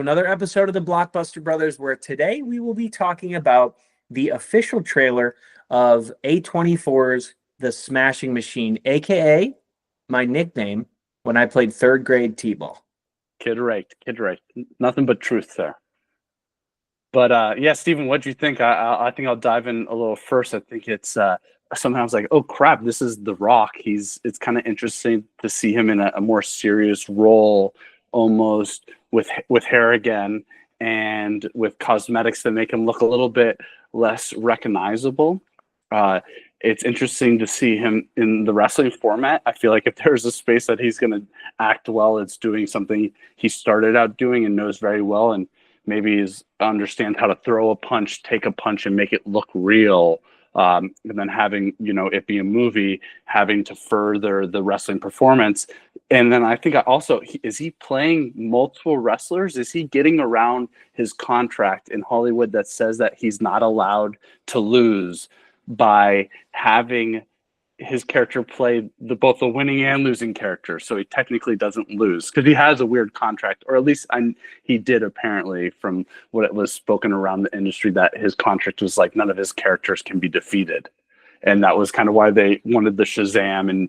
Another episode of the Blockbuster Brothers, where today we will be talking about the official trailer of A24's The Smashing Machine, aka my nickname when I played third grade t-ball. Kid right. Nothing but truth there. But yeah, Steven, what do you think? I think I'll dive in a little first. I think it's somehow I was like, oh crap, this is The Rock. It's kind of interesting to see him in a more serious role, almost with hair again and with cosmetics that make him look a little bit less recognizable. It's interesting to see him in the wrestling format. I feel like if there's a space that he's going to act well, it's doing something he started out doing and knows very well, and maybe is understand how to throw a punch, take a punch, and make it look real. And then having it be a movie, having to further the wrestling performance. And then I think is he playing multiple wrestlers? Is he getting around his contract in Hollywood that says that he's not allowed to lose by having his character play both the winning and losing character, so he technically doesn't lose because he has a weird contract, or at least he did, apparently, from what it was spoken around the industry, that his contract was like none of his characters can be defeated, and that was kind of why they wanted the Shazam and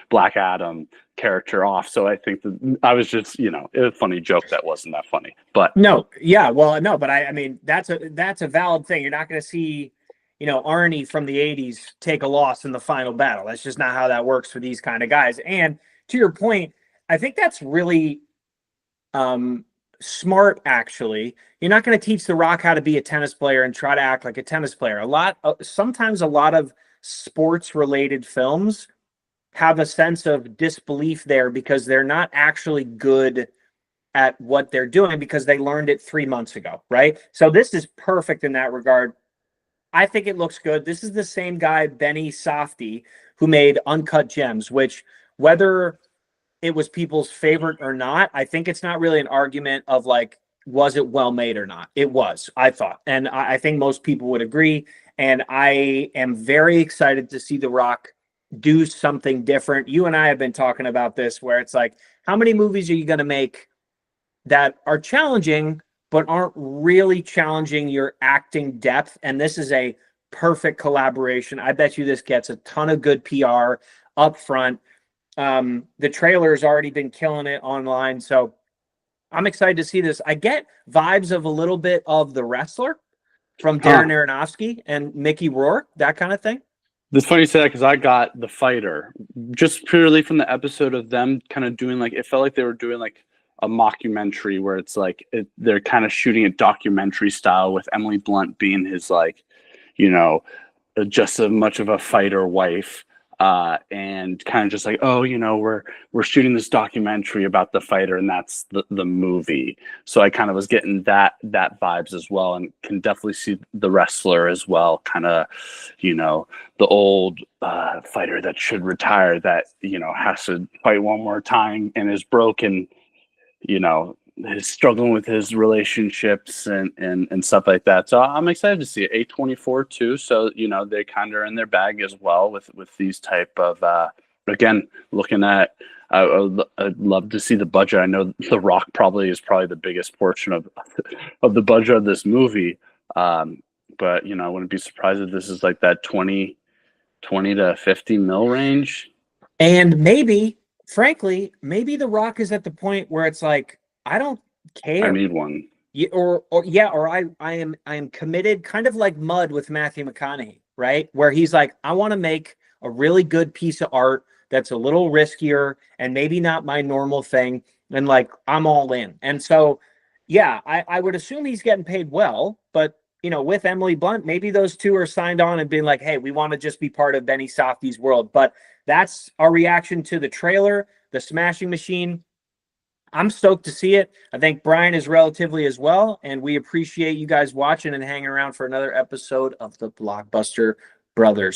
Black Adam character off. So I think that I was just a funny joke that wasn't that funny, but no, but I mean that's a valid thing. You're not going to see Arnie from the 80s take a loss in the final battle. That's just not how that works for these kind of guys. And to your point, I think that's really smart, actually. You're not going to teach The Rock how to be a tennis player and try to act like a tennis player. Sometimes a lot of sports-related films have a sense of disbelief there because they're not actually good at what they're doing because they learned it 3 months ago, right? So this is perfect in that regard. I think it looks good. This is the same guy, Benny Safdie, who made Uncut Gems, which, whether it was people's favorite or not, I think it's not really an argument of like, was it well made or not? It was, I thought. And I think most people would agree. And I am very excited to see The Rock do something different. You and I have been talking about this, where it's like, how many movies are you going to make that are challenging but aren't really challenging your acting depth? And this is a perfect collaboration. I bet you this gets a ton of good PR up front. The trailer has already been killing it online, so I'm excited to see this. I get vibes of a little bit of The Wrestler from Darren Aronofsky and Mickey Rourke, that kind of thing. It's funny you say that because I got The Fighter just purely from the episode of them kind of doing it felt like they were doing like a mockumentary where it's like they're kind of shooting it documentary style with Emily Blunt being his just as much of a fighter wife, and kind of just like, oh, we're shooting this documentary about the fighter, and that's the movie. So I kind of was getting that vibes as well, and can definitely see The Wrestler as well, kind of the old fighter that should retire, that has to fight one more time and is broken, is struggling with his relationships and stuff like that. So I'm excited to see it. A24 too. So, they kind of are in their bag as well with these type of, again, looking at, I'd love to see the budget. I know The Rock is probably the biggest portion of the budget of this movie. But, I wouldn't be surprised if this is like that 20 to 50 mil range. And maybe, frankly, The Rock is at the point where it's like, I don't care. I need one. Or I am committed, kind of like Mud with Matthew McConaughey, right? Where he's like, I want to make a really good piece of art that's a little riskier and maybe not my normal thing. And like, I'm all in. And so, yeah, I would assume he's getting paid well, but with Emily Blunt, maybe those two are signed on and being like, hey, we want to just be part of Benny Safdie's world. But that's our reaction to the trailer, The Smashing Machine. I'm stoked to see it. I think Brian is relatively as well, and we appreciate you guys watching and hanging around for another episode of the Blockbuster Brothers.